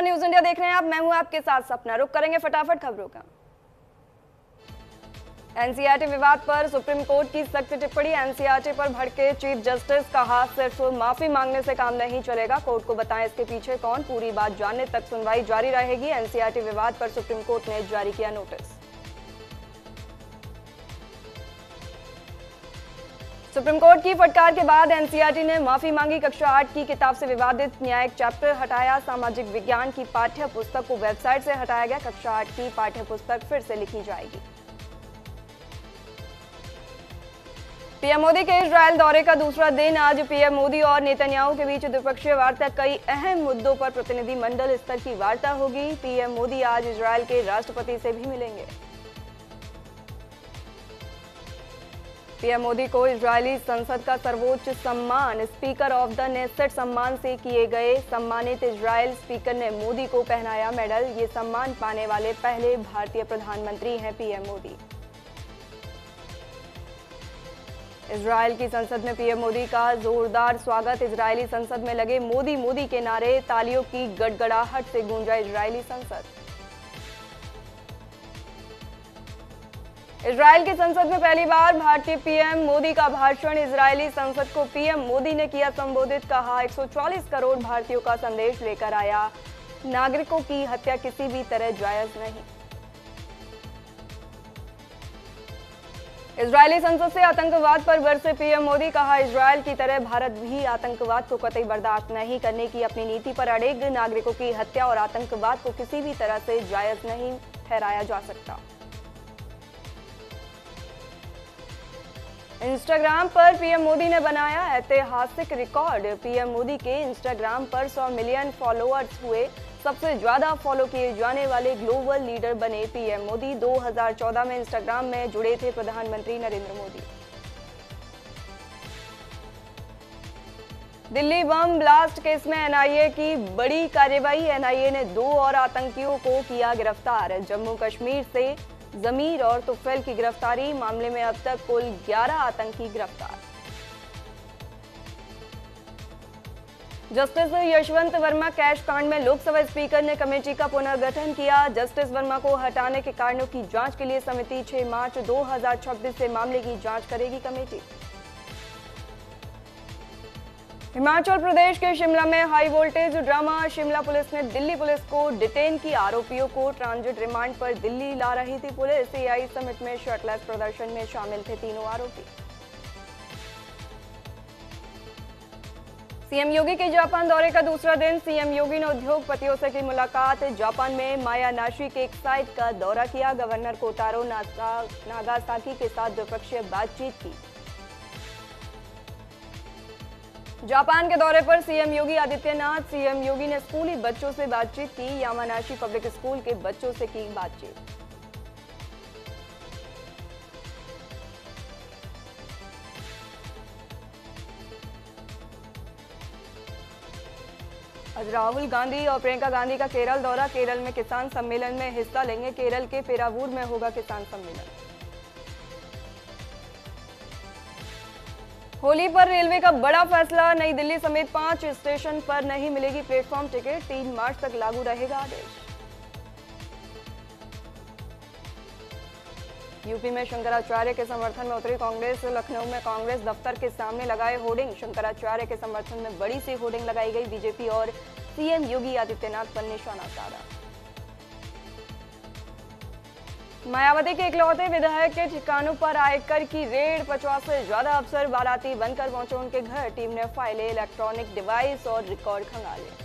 News India देख रहे हैं आप। मैं हूं आपके साथ सपना। रुक करेंगे फटाफट खबरों का। एनसीईआरटी विवाद पर सुप्रीम कोर्ट की सख्त टिप्पणी। एनसीईआरटी पर भड़के चीफ जस्टिस कहा, सिर्फ माफी मांगने से काम नहीं चलेगा, कोर्ट को बताएं इसके पीछे कौन, पूरी बात जानने तक सुनवाई जारी रहेगी। एनसीईआरटी विवाद पर सुप्रीम कोर्ट ने जारी किया नोटिस। सुप्रीम कोर्ट की फटकार के बाद एनसीईआरटी ने माफी मांगी। कक्षा 8 की किताब से विवादित न्यायिक चैप्टर हटाया। सामाजिक विज्ञान की पाठ्य पुस्तक को वेबसाइट से हटाया गया। कक्षा 8 की पाठ्य पुस्तक फिर से लिखी जाएगी। पीएम मोदी के इजरायल दौरे का दूसरा दिन आज पीएम मोदी और नेतन्याहू के बीच द्विपक्षीय वार्ता। कई अहम मुद्दों पर प्रतिनिधिमंडल स्तर की वार्ता होगी। पीएम मोदी आज इजरायल के राष्ट्रपति से भी मिलेंगे। पीएम मोदी को इजरायली संसद का सर्वोच्च सम्मान स्पीकर ऑफ द नेसेट सम्मान से किए गए। सम्मानित इजरायल स्पीकर ने मोदी को पहनाया मेडल। ये सम्मान पाने वाले पहले भारतीय प्रधानमंत्री हैं पीएम मोदी। इजरायल की संसद में पीएम मोदी का जोरदार स्वागत। इजरायली संसद में लगे मोदी मोदी के नारे, तालियों की गड़गड़ाहट से गूंजा इजरायली संसद। इजरायल की संसद में पहली बार भारतीय पीएम मोदी का भाषण। इजरायली संसद को पीएम मोदी ने किया संबोधित। कहा, 140 करोड़ भारतीयों का संदेश लेकर आया, नागरिकों की हत्या किसी भी तरह जायज नहीं। इजरायली संसद से आतंकवाद पर बरसे पीएम मोदी। कहा, इजरायल की तरह भारत भी आतंकवाद को कतई बर्दाश्त नहीं करने की अपनी नीति पर अड़िग। नागरिकों की हत्या और आतंकवाद को किसी भी तरह से जायज नहीं ठहराया जा सकता। इंस्टाग्राम पर पीएम मोदी ने बनाया ऐतिहासिक रिकॉर्ड। पीएम मोदी के इंस्टाग्राम पर 100 मिलियन फॉलोअर्स हुए। सबसे ज्यादा फॉलो किए जाने वाले ग्लोबल लीडर बने पीएम मोदी। 2014 में इंस्टाग्राम में जुड़े थे प्रधानमंत्री Narendra Modi. Delhi bomb blast case में एनआईए की बड़ी कार्रवाई। एनआईए ने 2 और आतंकियों को किया गिरफ्तार। जम्मू कश्मीर से जमीर और तुफैल की गिरफ्तारी। मामले में अब तक कुल 11 आतंकी गिरफ्तार। जस्टिस यशवंत वर्मा कैश कांड में लोकसभा स्पीकर ने कमेटी का पुनर्गठन किया। जस्टिस वर्मा को हटाने के कारणों की जांच के लिए समिति 6 मार्च 2026 से मामले की जांच करेगी कमेटी। हिमाचल प्रदेश के शिमला में high voltage drama. Shimla police ने दिल्ली पुलिस को डिटेन की। आरोपियों को ट्रांजिट रिमांड पर दिल्ली ला रही थी पुलिस। एआई समिट में शर्टलेस प्रदर्शन में शामिल थे तीनों आरोपी। सीएम योगी के जापान दौरे का दूसरा दिन। सीएम योगी ने उद्योगपतियों से की मुलाकात। जापान में मायानाशी के एक साइट का दौरा किया। गवर्नर कोटारो नागासाकी के साथ द्विपक्षीय बातचीत की। जापान के दौरे पर सीएम योगी आदित्यनाथ। सीएम योगी ने स्कूली बच्चों से बातचीत की। यामानाशी पब्लिक स्कूल के बच्चों से की बातचीत। आज राहुल गांधी और प्रियंका गांधी का केरल दौरा। केरल में किसान सम्मेलन में हिस्सा लेंगे। केरल के पेरावूर में होगा किसान सम्मेलन। होली पर रेलवे का बड़ा फैसला। नई दिल्ली समेत 5 स्टेशन पर नहीं मिलेगी प्लेटफॉर्म टिकट। 3 मार्च तक लागू रहेगा आदेश। यूपी में शंकराचार्य के समर्थन में उतरी कांग्रेस। लखनऊ में कांग्रेस दफ्तर के सामने लगाए होर्डिंग। शंकराचार्य के समर्थन में बड़ी सी होर्डिंग लगाई गई। बीजेपी और सीएम योगी आदित्यनाथ पर निशाना साधा। मायावती के इकलौते विधायक के ठिकानों पर आयकर की रेड। 50 से ज्यादा अफसर बाराती बनकर पहुंचे उनके घर। टीम ने फाइलें, इलेक्ट्रॉनिक डिवाइस और रिकॉर्ड खंगाले।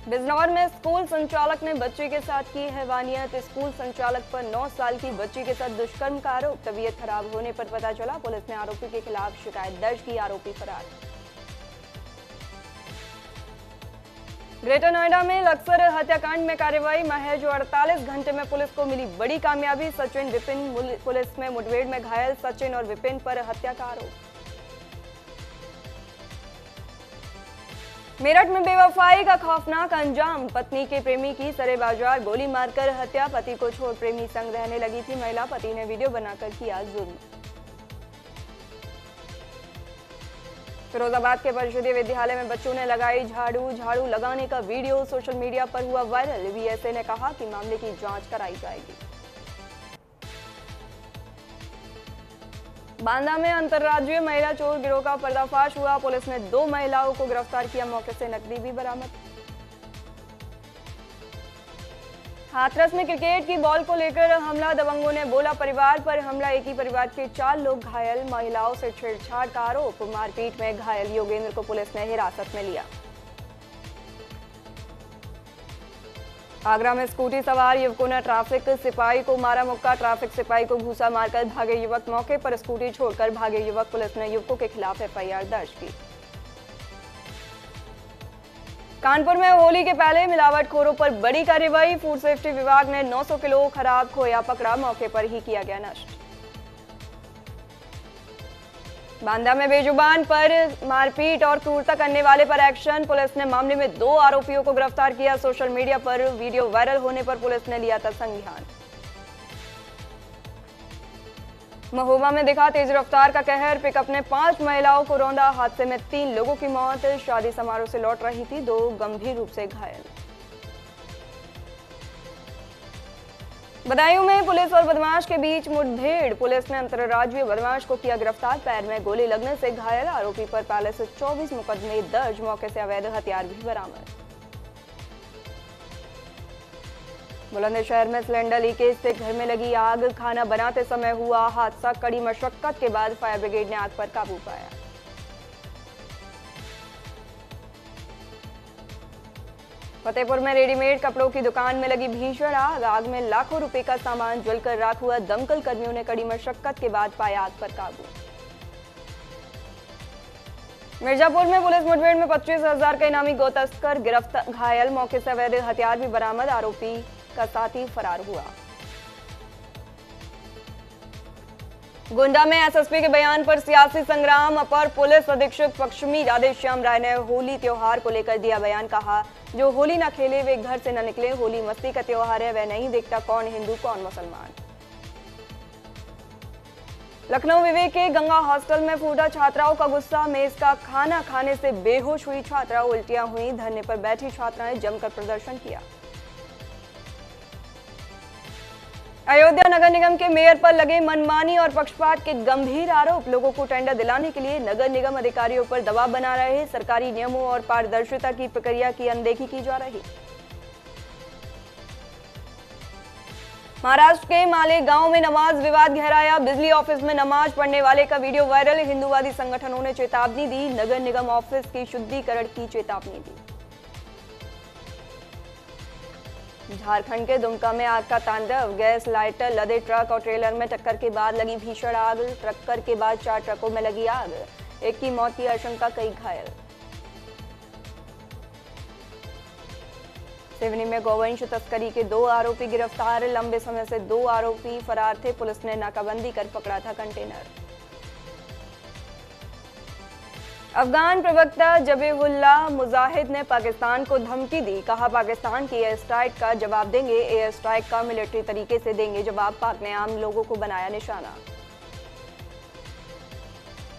बिजनौर में स्कूल संचालक ने बच्चे के साथ की हैवानियत। स्कूल संचालक पर 9 साल की बच्ची के साथ दुष्कर्म का आरोप। तबीयत खराब होने पर पता चला। पुलिस ने आरोपी के खिलाफ शिकायत दर्ज की। आरोपी फरार। ग्रेटर नोएडा में लक्सर हत्याकांड में कार्रवाई। महज 48 घंटे में पुलिस को मिली बड़ी कामयाबी। सचिन विपिन पुलिस में मुठभेड़ में घायल। सचिन और विपिन पर हत्या का आरोप। मेरठ में बेवफाई का खौफनाक अंजाम। पत्नी के प्रेमी की सरेबाजार गोली मारकर हत्या। पति को छोड़ प्रेमी संग रहने लगी थी महिला। पति ने वीडियो बनाकर किया जुर्म। फिरोजाबाद के परिषदीय विद्यालय में बच्चों ने लगाई झाड़ू लगाने का वीडियो सोशल मीडिया पर हुआ वायरल। वीएसए ने कहा कि मामले की जांच कराई जाएगी। बांदा में अंतर्राज्यीय महिला चोर गिरोह का पर्दाफाश हुआ। पुलिस ने 2 महिलाओं को गिरफ्तार किया। मौके से नकदी भी बरामद। हाथरस में क्रिकेट की बॉल को लेकर हमला। दबंगों ने बोला परिवार पर हमला। एक ही परिवार के 4 लोग घायल। महिलाओं से छेड़छाड़ का आरोप। मारपीट में घायल योगेंद्र को पुलिस ने हिरासत में लिया। आगरा में स्कूटी सवार युवकों ने ट्रैफिक सिपाही को मारा मुक्का। ट्रैफिक सिपाही को घूसा मारकर भागे युवक। मौके पर स्कूटी छोड़कर भागे युवक। पुलिस ने युवकों के खिलाफ एफआईआर दर्ज की। कानपुर में होली के पहले मिलावटखोरों पर बड़ी कार्रवाई। फूड सेफ्टी विभाग ने 900 किलो खराब खोया पकड़ा। मौके पर ही किया गया नष्ट। बांदा में बेजुबान पर मारपीट और क्रूरता करने वाले पर एक्शन। पुलिस ने मामले में 2 आरोपियों को गिरफ्तार किया। सोशल मीडिया पर वीडियो वायरल होने पर पुलिस ने लिया था संज्ञान। महोबा में दिखा तेज रफ्तार का कहर। पिकअप ने 5 महिलाओं को रौंदा। हादसे में 3 लोगों की मौत। शादी समारोह से लौट रही थी, 2 गंभीर रूप से घायल। बदायूं में पुलिस और बदमाश के बीच मुठभेड़। पुलिस ने अंतर्राज्यीय बदमाश को किया गिरफ्तार। पैर में गोली लगने से घायल। आरोपी पर पहले से 24 मुकदमे दर्ज। मौके से अवैध हथियार भी बरामद। बुलंदशहर में सिलेंडर लीकेज से घर में लगी आग। खाना बनाते समय हुआ हादसा। कड़ी मशक्कत के बाद फायर ब्रिगेड ने आग पर काबू पाया। फतेहपुर में रेडीमेड कपड़ों की दुकान में लगी भीषण आग। आग में लाखों रुपए का सामान जलकर राख हुआ। दमकल कर्मियों ने कड़ी मशक्कत के बाद पाया आग पर काबू। मिर्जापुर में पुलिस मुठभेड़ में 25,000 का इनामी गो तस्कर गिरफ्तार। घायल। मौके से अवैध हथियार भी बरामद। आरोपी का साथी फरार हुआ। गोंडा में एसएसपी के बयान पर सियासी संग्राम। अपर पुलिस अधीक्षक पश्चिमी राधेश्याम राय ने होली त्योहार को लेकर दिया बयान। कहा जो होली न खेले वे घर से न निकले। होली मस्ती का त्योहार है, वह नहीं देखता कौन हिंदू कौन मुसलमान। लखनऊ विवेक के गंगा हॉस्टल में फूटा छात्राओं का गुस्सा। मेज का खाना खाने से बेहोश हुई छात्रा। उल्टियां हुई। धरने पर बैठी छात्राएं जमकर प्रदर्शन किया। अयोध्या नगर निगम के मेयर पर लगे मनमानी और पक्षपात के गंभीर आरोप। लोगों को टेंडर दिलाने के लिए नगर निगम अधिकारियों पर दबाव बना रहे। सरकारी नियमों और पारदर्शिता की प्रक्रिया की अनदेखी की जा रही। महाराष्ट्र के मालेगांव में नमाज विवाद गहराया। बिजली ऑफिस में नमाज पढ़ने वाले का वीडियो वायरल। हिंदूवादी संगठनों ने चेतावनी दी। नगर निगम ऑफिस की शुद्धिकरण की चेतावनी दी। झारखंड के दुमका में आग का तांडव। गैस लाइटर लदे ट्रक और ट्रेलर में टक्कर के बाद लगी भीषण आग। टक्कर के बाद 4 ट्रकों में लगी आग। एक की मौत की आशंका, कई घायल। सिवनी में गौवंश तस्करी के 2 आरोपी गिरफ्तार। लंबे समय से 2 आरोपी फरार थे। पुलिस ने नाकाबंदी कर पकड़ा था कंटेनर। अफगान प्रवक्ता जबीहुल्लाह मुजाहिद ने पाकिस्तान को धमकी दी। कहा पाकिस्तान की एयर स्ट्राइक का जवाब देंगे। एयर स्ट्राइक का मिलिट्री तरीके से देंगे जवाब। पाक ने आम लोगों को बनाया निशाना।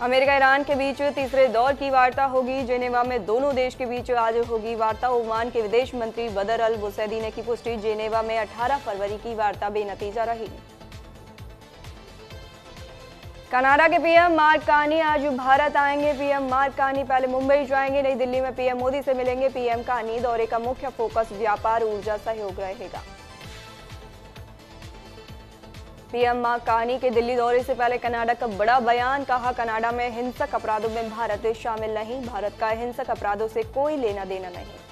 अमेरिका ईरान के बीच तीसरे दौर की वार्ता होगी। जेनेवा में दोनों देश के बीच आज होगी वार्ता। ओमान के विदेश मंत्री बदर अल बुसैदी ने की पुष्टि। जेनेवा में 18 फरवरी की वार्ता बेनतीजा रही। कनाडा के पीएम मार्क कार्नी आज भारत आएंगे। पीएम मार्क कार्नी पहले मुंबई जाएंगे। नई दिल्ली में पीएम मोदी से मिलेंगे। पीएम कार्नी दौरे का मुख्य फोकस व्यापार ऊर्जा सहयोग रहेगा। पीएम मार्क कार्नी के दिल्ली दौरे से पहले कनाडा का बड़ा बयान। कहा कनाडा में हिंसक अपराधों में भारत शामिल नहीं। भारत का हिंसक अपराधों से कोई लेना देना नहीं।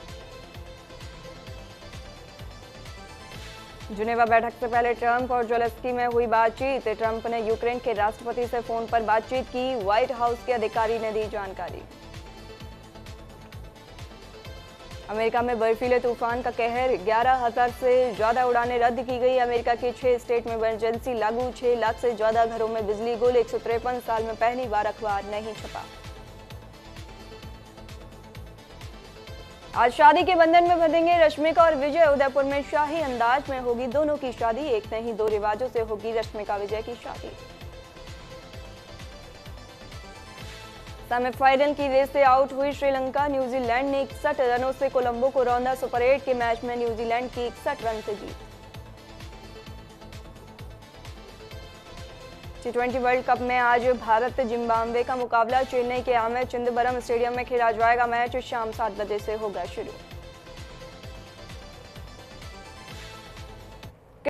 जिनेवा बैठक से पहले ट्रंप और ज़ेलेंस्की में हुई बातचीत। ट्रंप ने यूक्रेन के राष्ट्रपति से फोन पर बातचीत की। व्हाइट हाउस के अधिकारी ने दी जानकारी। अमेरिका में बर्फीले तूफान का कहर। 11,000 से ज्यादा उड़ानें रद्द की गई। अमेरिका के 6 स्टेट में इमरजेंसी लागू। 6 लाख से ज्यादा घरों में बिजली गुल। 153 साल में पहली बार अखबार नहीं छपा। आज शादी के बंधन में बंधेंगे रश्मिका और विजय। उदयपुर में शाही अंदाज में होगी दोनों की शादी। एक नहीं 2 रिवाजों से होगी रश्मिका विजय की शादी। सेमीफाइनल की रेस से आउट हुई श्रीलंका। न्यूजीलैंड ने 61 रनों से कोलंबो को रौंदा। सुपर 8 के मैच में न्यूजीलैंड की 61 रन से जीत। T20 वर्ल्ड कप में आज भारत जिम्बाब्वे का मुकाबला चेन्नई के आमिर चिदंबरम स्टेडियम में खेला जाएगा। मैच शाम 7 बजे से होगा शुरू।